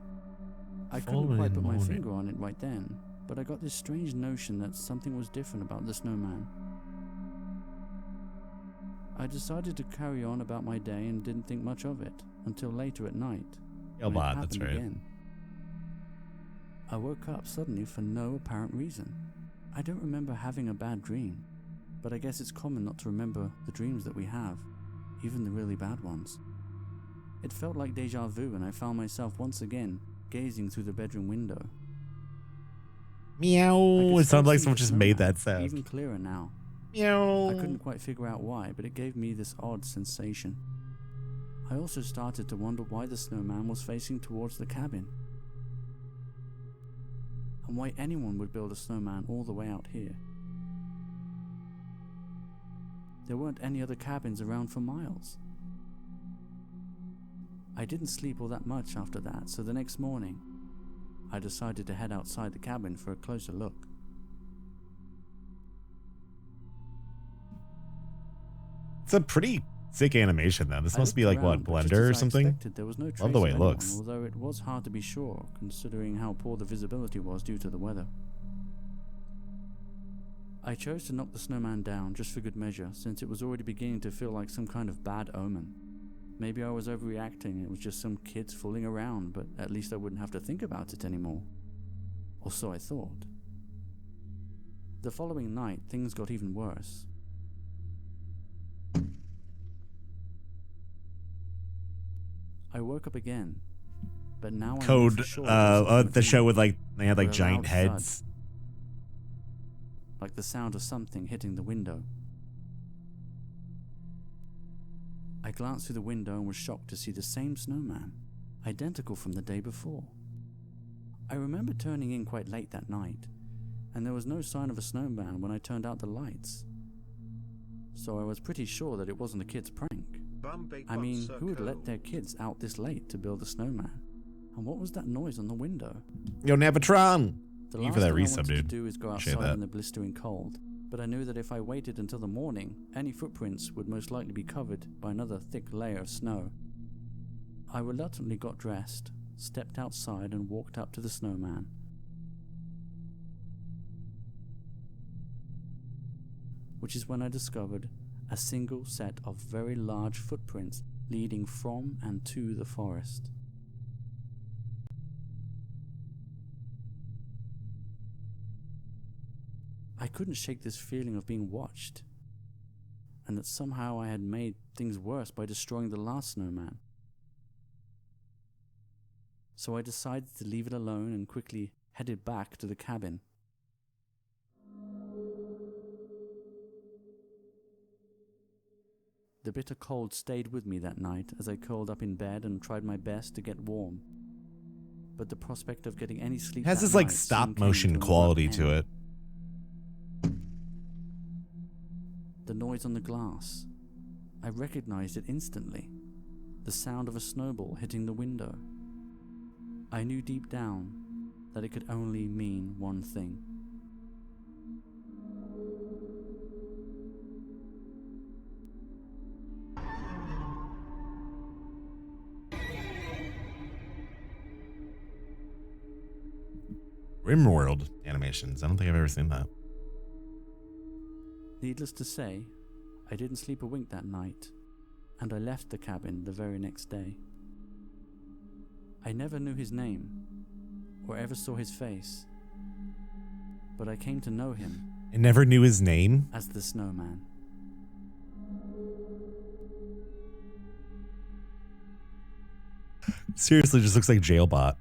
I couldn't quite put my finger on it right then, but I got this strange notion that something was different about the snowman. I decided to carry on about my day and didn't think much of it until later at night. when it that's happened right. again. I woke up suddenly for no apparent reason. I don't remember having a bad dream, but I guess it's common not to remember the dreams that we have, even the really bad ones. It felt like deja vu, and I found myself once again gazing through the bedroom window. Meow. It sounds like someone just made that sound. Even clearer now. Meow. I couldn't quite figure out why, but it gave me this odd sensation. I also started to wonder why the snowman was facing towards the cabin, and why anyone would build a snowman all the way out here. There weren't any other cabins around for miles. I didn't sleep all that much after that, so the next morning, I decided to head outside the cabin for a closer look. It's a pretty sick animation, then. This must be like, what, Blender or something? There was no Love the way it trace of anyone, looks. although it was hard to be sure, considering how poor the visibility was due to the weather. I chose to knock the snowman down just for good measure, since it was already beginning to feel like some kind of bad omen. Maybe I was overreacting, it was just some kids fooling around, but at least I wouldn't have to think about it anymore. Or so I thought. The following night, things got even worse. I woke up again, but now I knew Code, for sure it wasn't a the show dream. with like, they had like With a giant loud heads. thud, like the sound of something hitting the window. I glanced through the window and was shocked to see the same snowman, identical from the day before. I remember turning in quite late that night, and there was no sign of a snowman when I turned out the lights. So I was pretty sure that it wasn't a kid's prank. I mean, who would let their kids out this late to build a snowman? And what was that noise on the window? Yo, Navatron! The Thank you last for that thing I resub, wanted to dude. do is go Appreciate outside that. in the blistering cold, but I knew that if I waited until the morning, any footprints would most likely be covered by another thick layer of snow. I reluctantly got dressed, stepped outside and walked up to the snowman. Which is when I discovered a single set of very large footprints leading from and to the forest. I couldn't shake this feeling of being watched, and that somehow I had made things worse by destroying the last snowman. So I decided to leave it alone and quickly headed back to the cabin. The bitter cold stayed with me that night as I curled up in bed and tried my best to get warm. But the prospect of getting any sleep It has that this like night stop soon came motion to an quality abrupt to end. it. The noise on the glass. I recognized it instantly. The sound of a snowball hitting the window. I knew deep down that it could only mean one thing. Rimworld animations. I don't think I've ever seen that. Needless to say, I didn't sleep a wink that night, and I left the cabin the very next day. I never knew his name, or ever saw his face, but I came to know him I never knew his name. as the Snowman. Seriously, just looks like Jailbot.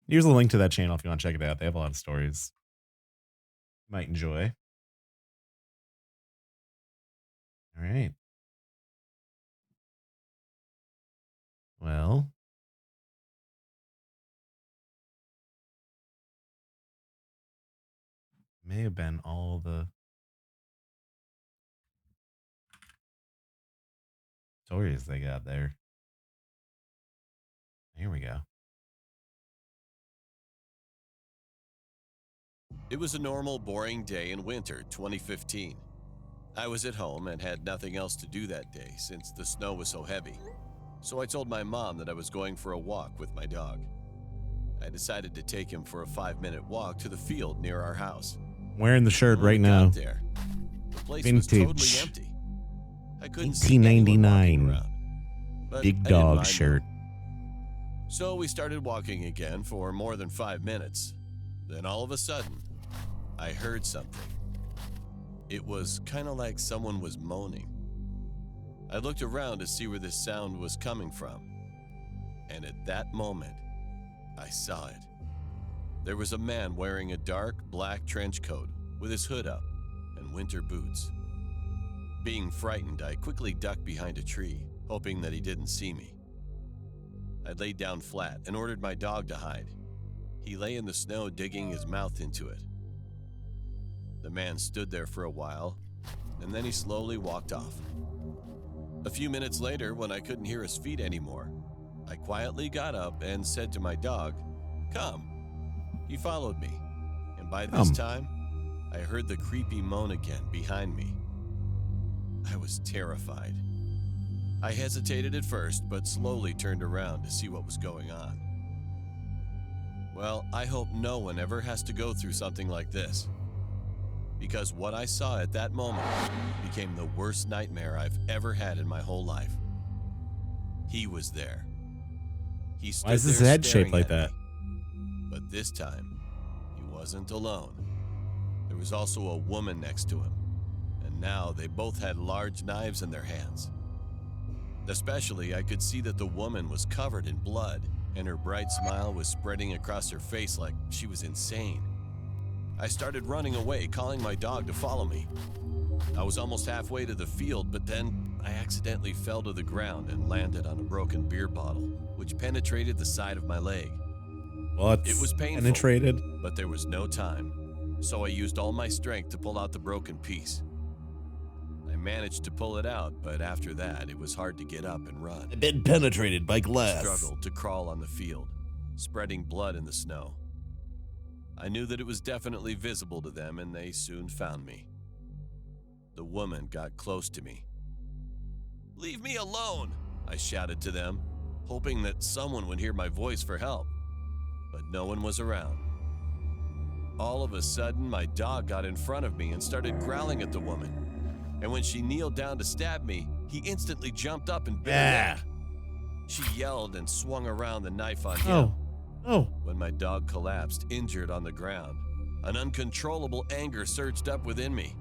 Here's a link to that channel if you want to check it out. They have a lot of stories you might enjoy. All right. Well, may have been all the stories they got there. Here we go. It was a normal, boring day in winter 2015. I was at home and had nothing else to do that day since the snow was so heavy. So I told my mom that I was going for a walk with my dog. I decided to take him for a 5-minute walk to the field near our house. Wearing the shirt When we right got now. there, the place was Vintage. totally empty. I couldn't see anyone walking 1999. around, but I Big didn't dog mind shirt. them. So we started walking again for more than 5 minutes. Then all of a sudden, I heard something. It was kind of like someone was moaning. I looked around to see where this sound was coming from. And at that moment, I saw it. There was a man wearing a dark black trench coat with his hood up and winter boots. Being frightened, I quickly ducked behind a tree, hoping that he didn't see me. I laid down flat and ordered my dog to hide. He lay in the snow, digging his mouth into it. The man stood there for a while, and then he slowly walked off. A few minutes later, when I couldn't hear his feet anymore, I quietly got up and said to my dog, "Come." He followed me, and by this time, I heard the creepy moan again behind me. I was terrified. I hesitated at first, but slowly turned around to see what was going on. Well, I hope no one ever has to go through something like this. Because what I saw at that moment became the worst nightmare I've ever had in my whole life. He was there. He stood Why is his there head shaped staring like at that? me. But this time, he wasn't alone. There was also a woman next to him, and now they both had large knives in their hands. Especially, I could see that the woman was covered in blood, and her bright smile was spreading across her face like she was insane. I started running away, calling my dog to follow me. I was almost halfway to the field, but then I accidentally fell to the ground and landed on a broken beer bottle, which penetrated the side of my leg. What? It was painful, Penetrated? but there was no time, so I used all my strength to pull out the broken piece. I managed to pull it out, but after that, it was hard to get up and run. I've been penetrated by glass. I struggled to crawl on the field, spreading blood in the snow. I knew that it was definitely visible to them, and they soon found me. The woman got close to me. "Leave me alone," I shouted to them, hoping that someone would hear my voice for help. But no one was around. All of a sudden, my dog got in front of me and started growling at the woman. And when she kneeled down to stab me, he instantly jumped up and bit her neck. She yelled and swung around the knife on him. When my dog collapsed, injured on the ground, an uncontrollable anger surged up within me.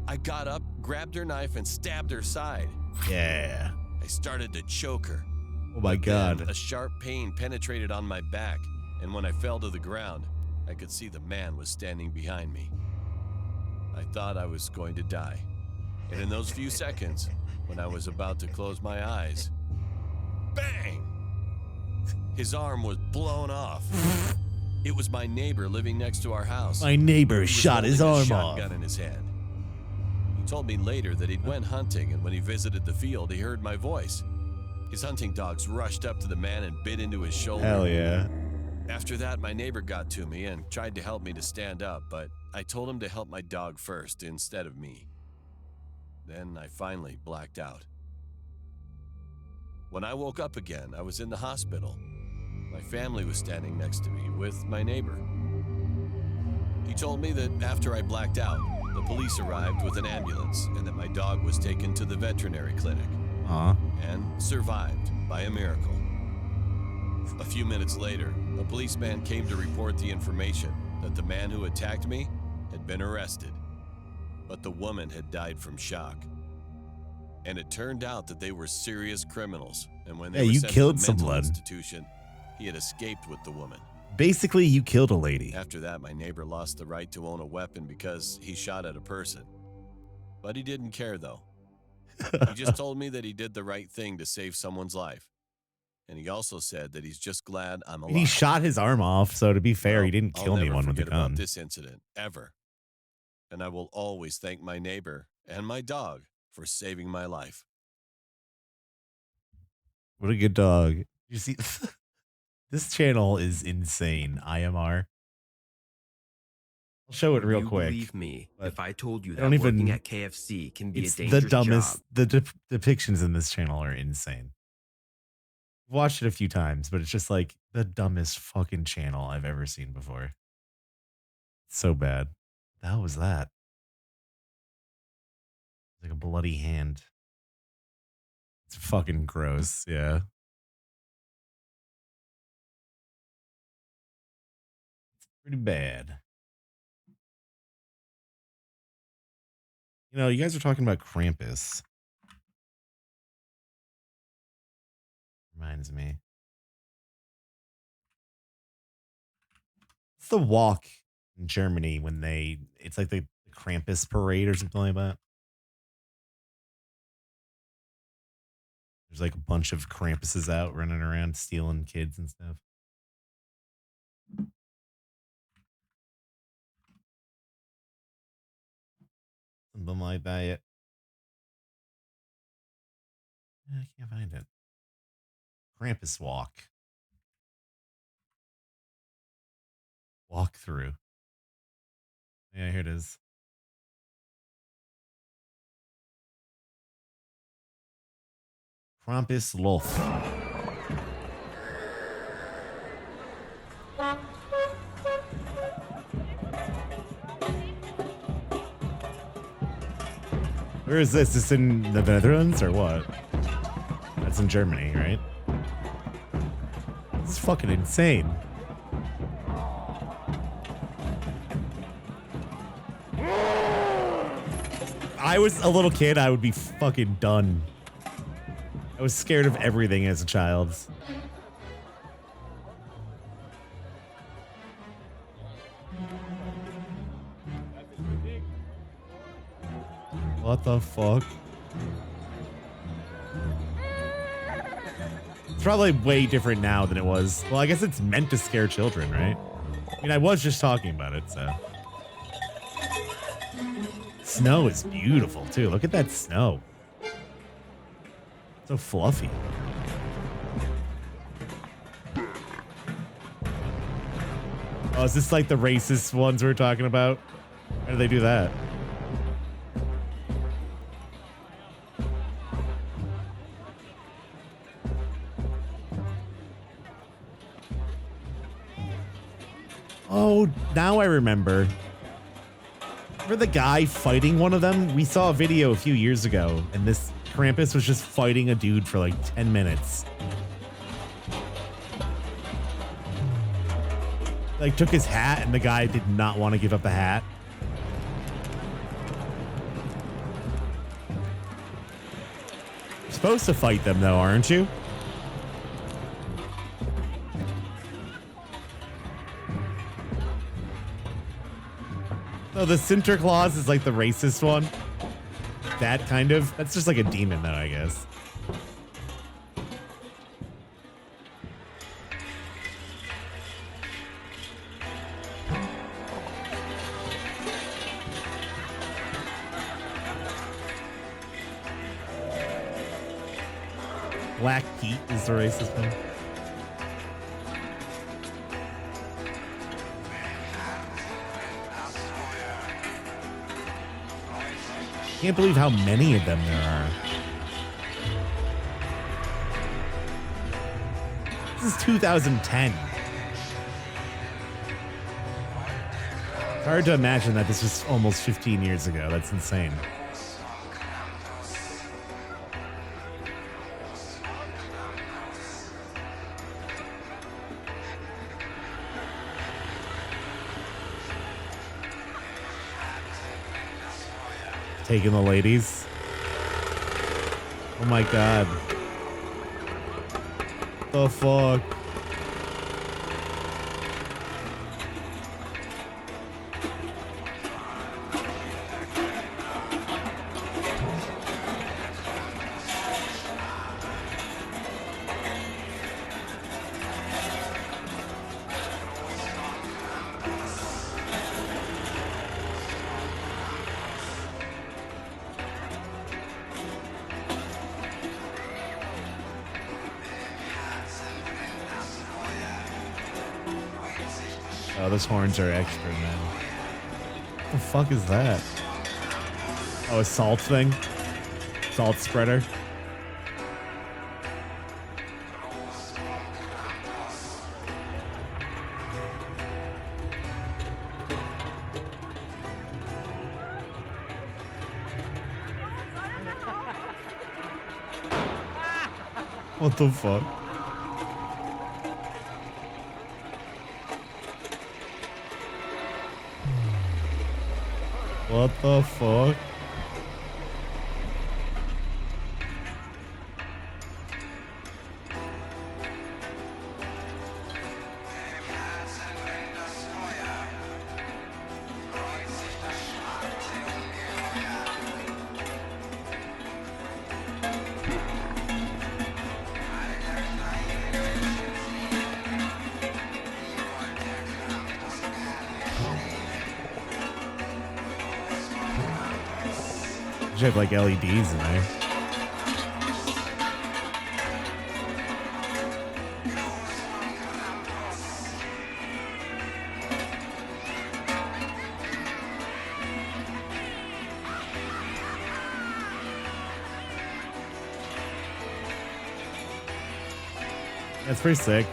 I got up, grabbed her knife, and stabbed her side. Yeah. I started to choke her. Oh my God. Then a sharp pain penetrated on my back, and when I fell to the ground, I could see the man was standing behind me. I thought I was going to die. And in those few seconds, when I was about to close my eyes, bang! His arm was blown off. It was my neighbor living next to our house. My neighbor He was shot his holding a arm off. shotgun in his hand. He told me later that he'd went hunting, and when he visited the field, he heard my voice. His hunting dogs rushed up to the man and bit into his shoulder. Hell yeah. After that, my neighbor got to me and tried to help me to stand up, but I told him to help my dog first instead of me. Then I finally blacked out. When I woke up again, I was in the hospital. My family was standing next to me with my neighbor. He told me that after I blacked out, the police arrived with an ambulance and that my dog was taken to the veterinary clinic and survived by a miracle. A few minutes later, a policeman came to report the information that the man who attacked me had been arrested, but the woman had died from shock. And it turned out that they were serious criminals, and when they were you sent killed to a mental someone. institution, he had escaped with the woman. Basically, you killed a lady. After that, my neighbor lost the right to own a weapon because he shot at a person. But he didn't care, though. He just told me that he did the right thing to save someone's life. And he also said that he's just glad I'm alive. He shot his arm off, so to be fair, he didn't kill I'll never anyone with the forget about gun. this incident, ever. And I will always thank my neighbor and my dog for saving my life. What a good dog. You see, this channel is insane. IMR. I'll show it real You quick. Believe me, but if I told you I that don't even- working at KFC can be a It's dangerous the dumbest. job. The depictions in this channel are insane. I've watched it a few times, but it's just like the dumbest fucking channel I've ever seen before. It's so bad. How was that? Like a bloody hand. It's fucking gross. Yeah. It's pretty bad. You know, you guys are talking about Krampus. Reminds me. It's the walk in Germany when it's like the Krampus parade or something like that. There's like a bunch of Krampuses out running around stealing kids and stuff. Something like that. I can't find it. Krampus walk. Walk through. Yeah, here it is. Krampus Lof. Where is this? Is this in the Netherlands or what? That's in Germany, right? This is fucking insane. If I was a little kid, I would be fucking done. I was scared of everything as a child. What the fuck? It's probably way different now than it was. Well, I guess it's meant to scare children, right? I mean, I was just talking about it, so. Snow is beautiful, too. Look at that snow. So fluffy. Oh, is this like the racist ones we're talking about? How do they do that? Oh, now I remember. Remember the guy fighting one of them? We saw a video a few years ago, and this Krampus was just fighting a dude for like 10 minutes. Like, took his hat, and the guy did not want to give up the hat. You're supposed to fight them, though, aren't you? So the Sinterklaas is like the racist one. That kind of. That's just like a demon, though, I guess. Black Pete is the racist one. Can't believe how many of them there are. This is 2010. It's hard to imagine that this was almost 15 years ago. That's insane. Taking the ladies. Oh my god. The fuck? Oh, those horns are extra, man. What the fuck is that? Oh, a salt thing? Salt spreader? What the fuck? What the fuck? Should have like LEDs in there. That's pretty sick.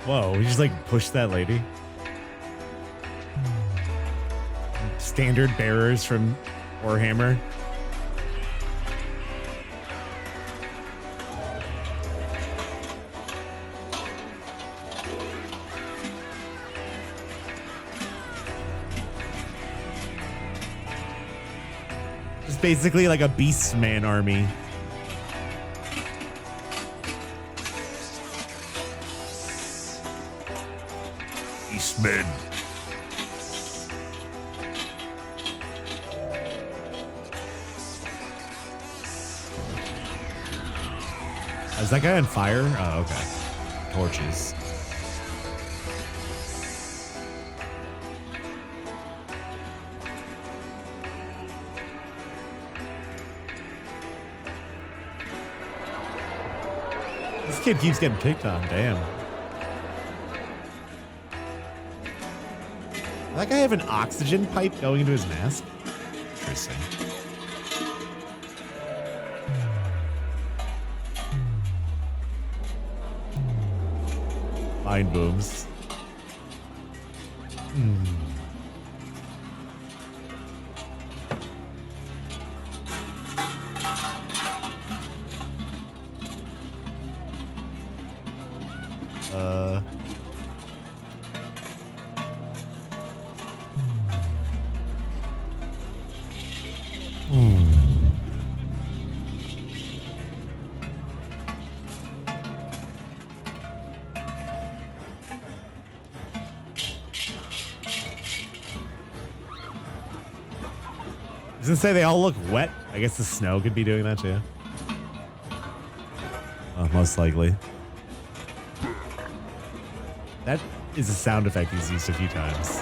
Whoa, we just like pushed that lady. Just standard bearers from Warhammer. It's basically like a Beastman army. Beastmen. Is that guy on fire? Oh, okay. Torches. This kid keeps getting picked on. Damn. Does that guy have an oxygen pipe going into his mask? Interesting. Mind booms. I was gonna say they all look wet. I guess the snow could be doing that too. Most likely. That is a sound effect he's used a few times.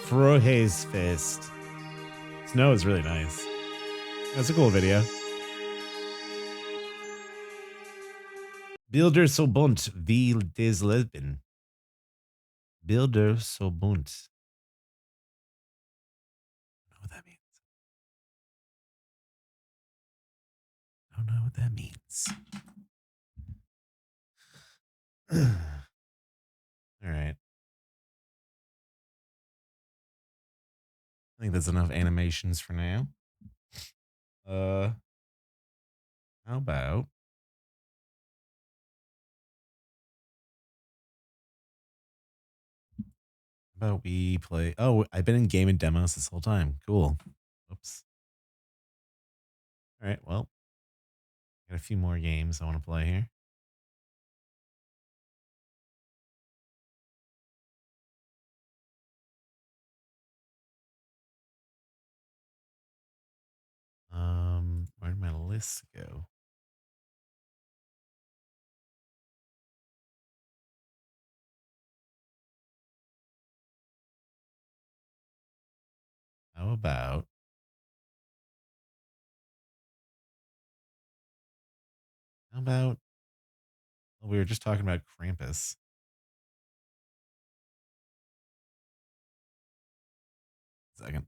Frohe's Fist. Snow is really nice. That's a cool video. Bilder so bunt wie des Leben. Bilder so bunt. I don't know what that means. I don't know what that means. All right. I think that's enough animations for now. How about we play? Oh, I've been in game and demos this whole time. Cool. Oops. All right. Well, got a few more games I want to play here. Where'd my list go? How about well, we were just talking about Krampus. Second.